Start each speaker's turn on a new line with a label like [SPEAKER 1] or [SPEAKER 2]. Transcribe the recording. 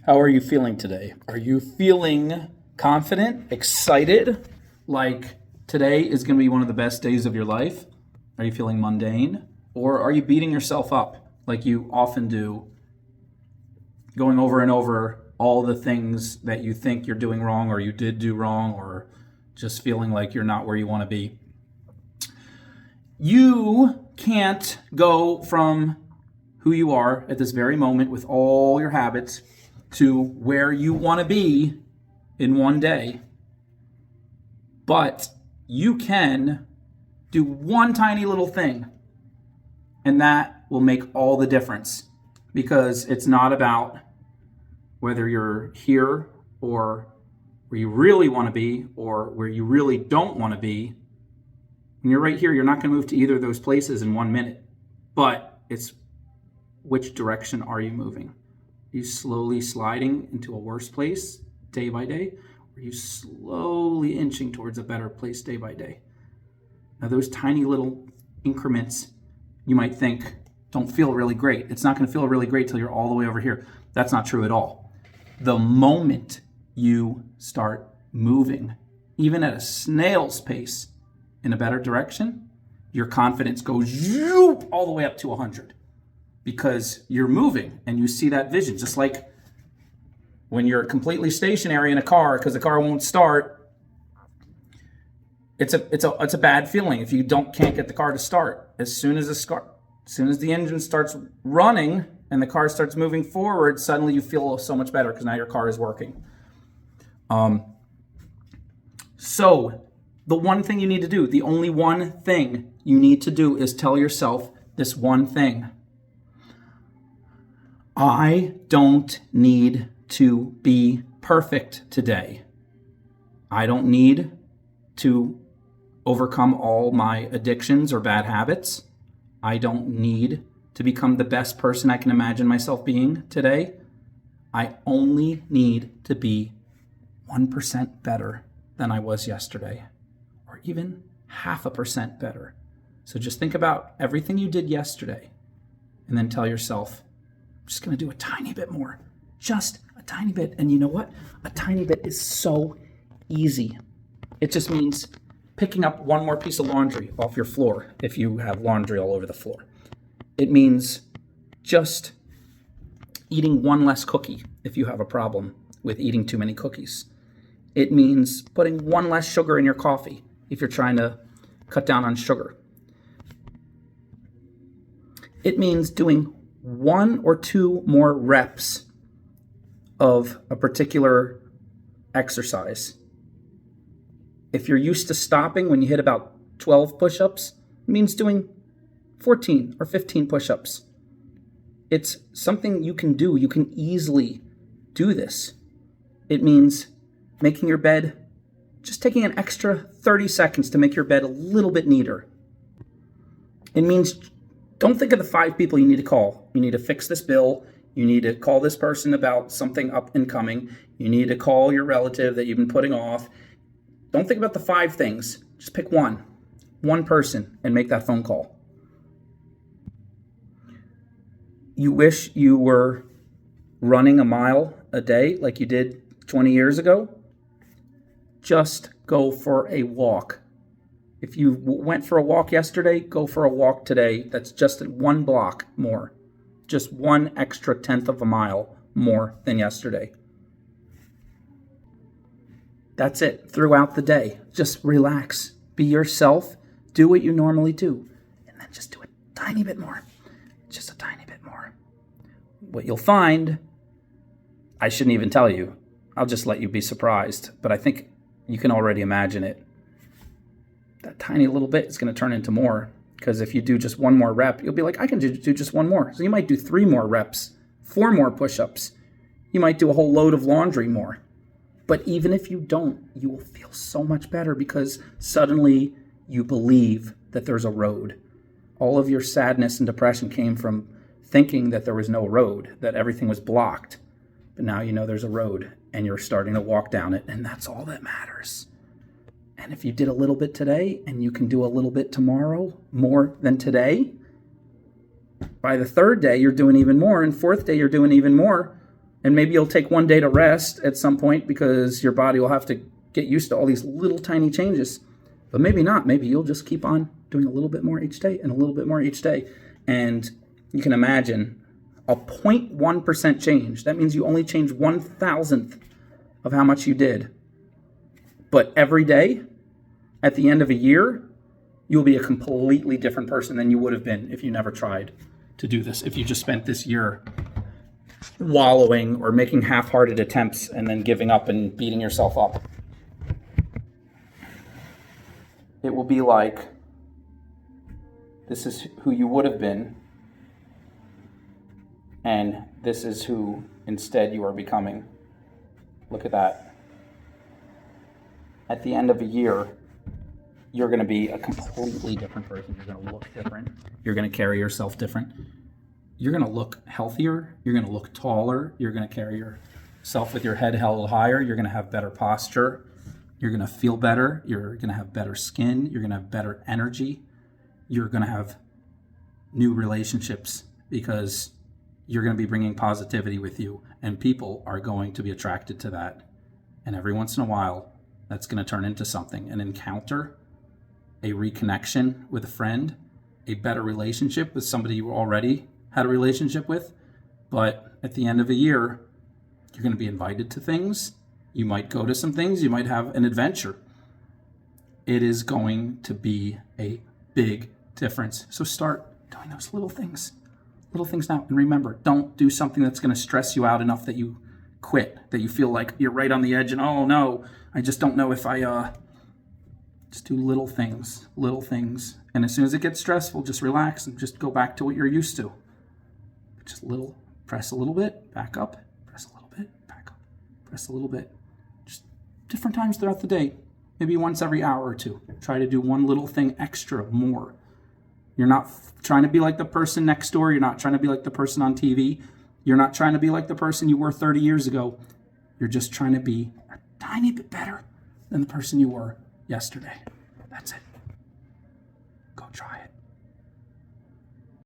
[SPEAKER 1] How are you feeling today? Are you feeling confident, excited, like today is going to be one of the best days of your life? Are you feeling mundane? Or are you beating yourself up like you often do, going over and over all the things that you think you're doing wrong or you did do wrong, or just feeling like you're not where you want to be? You can't go from who you are at this very moment with all your habits to where you want to be in one day. But you can do one tiny little thing, and that will make all the difference, because it's not about whether you're here or where you really want to be or where you really don't want to be. When you're right here, you're not going to move to either of those places in 1 minute, but it's which direction are you moving? Are you slowly sliding into a worse place day by day? Or are you slowly inching towards a better place day by day? Now, those tiny little increments, you might think, don't feel really great. It's not going to feel really great till you're all the way over here. That's not true at all. The moment you start moving, even at a snail's pace, in a better direction, your confidence goes all the way up to 100. Because you're moving and you see that vision. Just like when you're completely stationary in a car because the car won't start, it's a bad feeling if you can't get the car to start. As soon as the engine starts running and the car starts moving forward, suddenly you feel so much better because now your car is working. So the one thing you need to do, the only one thing you need to do is tell yourself this one thing. I don't need to be perfect today. I don't need to overcome all my addictions or bad habits. I don't need to become the best person I can imagine myself being today. I only need to be 1% better than I was yesterday, or even 0.5% better. So just think about everything you did yesterday and then tell yourself, I'm just going to do a tiny bit more, just a tiny bit. And you know what? A tiny bit is so easy. It just means picking up one more piece of laundry off your floor if you have laundry all over the floor. It means just eating one less cookie if you have a problem with eating too many cookies. It means putting one less sugar in your coffee if you're trying to cut down on sugar. It means doing 1 or 2 more reps of a particular exercise. If you're used to stopping when you hit about 12 push-ups, it means doing 14 or 15 push-ups. It's something you can do. You can easily do this. It means making your bed, just taking an extra 30 seconds to make your bed a little bit neater. It means don't think of the 5 people you need to call. You need to fix this bill. You need to call this person about something up and coming. You need to call your relative that you've been putting off. Don't think about the 5 things. Just pick one person, and make that phone call. You wish you were running a mile a day like you did 20 years ago? Just go for a walk. If you went for a walk yesterday, go for a walk today. That's just 1 block more. Just 1 extra 1/10 of a mile more than yesterday. That's it throughout the day. Just relax. Be yourself. Do what you normally do. And then just do a tiny bit more. Just a tiny bit more. What you'll find, I shouldn't even tell you. I'll just let you be surprised. But I think you can already imagine it. That tiny little bit is going to turn into more, because if you do just 1 more rep, you'll be like, I can do just 1 more. So you might do 3 more reps, 4 more push-ups. You might do a whole load of laundry more. But even if you don't, you will feel so much better, because suddenly you believe that there's a road. All of your sadness and depression came from thinking that there was no road, that everything was blocked. But now you know there's a road, and you're starting to walk down it, and that's all that matters. And if you did a little bit today, and you can do a little bit tomorrow, more than today, by the 3rd day, you're doing even more, and 4th day, you're doing even more, And maybe you'll take one day to rest at some point because your body will have to get used to all these little tiny changes. But maybe not. Maybe you'll just keep on doing a little bit more each day and a little bit more each day. And you can imagine a 0.1% change. That means you only change 1,000th of how much you did. But every day, at the end of a year, you'll be a completely different person than you would have been if you never tried to do this. If you just spent this year wallowing or making half-hearted attempts and then giving up and beating yourself up. It will be like, this is who you would have been, and this is who instead you are becoming. Look at that. At the end of a year, you're going to be a completely different person. You're going to look different. You're going to carry yourself different. You're going to look healthier. You're going to look taller. You're going to carry yourself with your head held higher. You're going to have better posture. You're going to feel better. You're going to have better skin. You're going to have better energy. You're going to have new relationships because you're going to be bringing positivity with you, and people are going to be attracted to that. And every once in a while, that's going to turn into something, an encounter, a reconnection with a friend, a better relationship with somebody you already had a relationship with. But at the end of a year, you're going to be invited to things. You might go to some things. You might have an adventure. It is going to be a big difference. So start doing those little things now. And remember, don't do something that's going to stress you out enough that you quit, that you feel like you're right on the edge and, oh no, I just don't know if I just do little things. And as soon as it gets stressful, just relax and just go back to what you're used to. Just press a little bit, back up, press a little bit, back up, press a little bit. Just different times throughout the day, maybe once every hour or two. Try to do one little thing extra more. You're not trying to be like the person next door. You're not trying to be like the person on TV. You're not trying to be like the person you were 30 years ago. You're just trying to be a tiny bit better than the person you were yesterday. That's it. Go try it.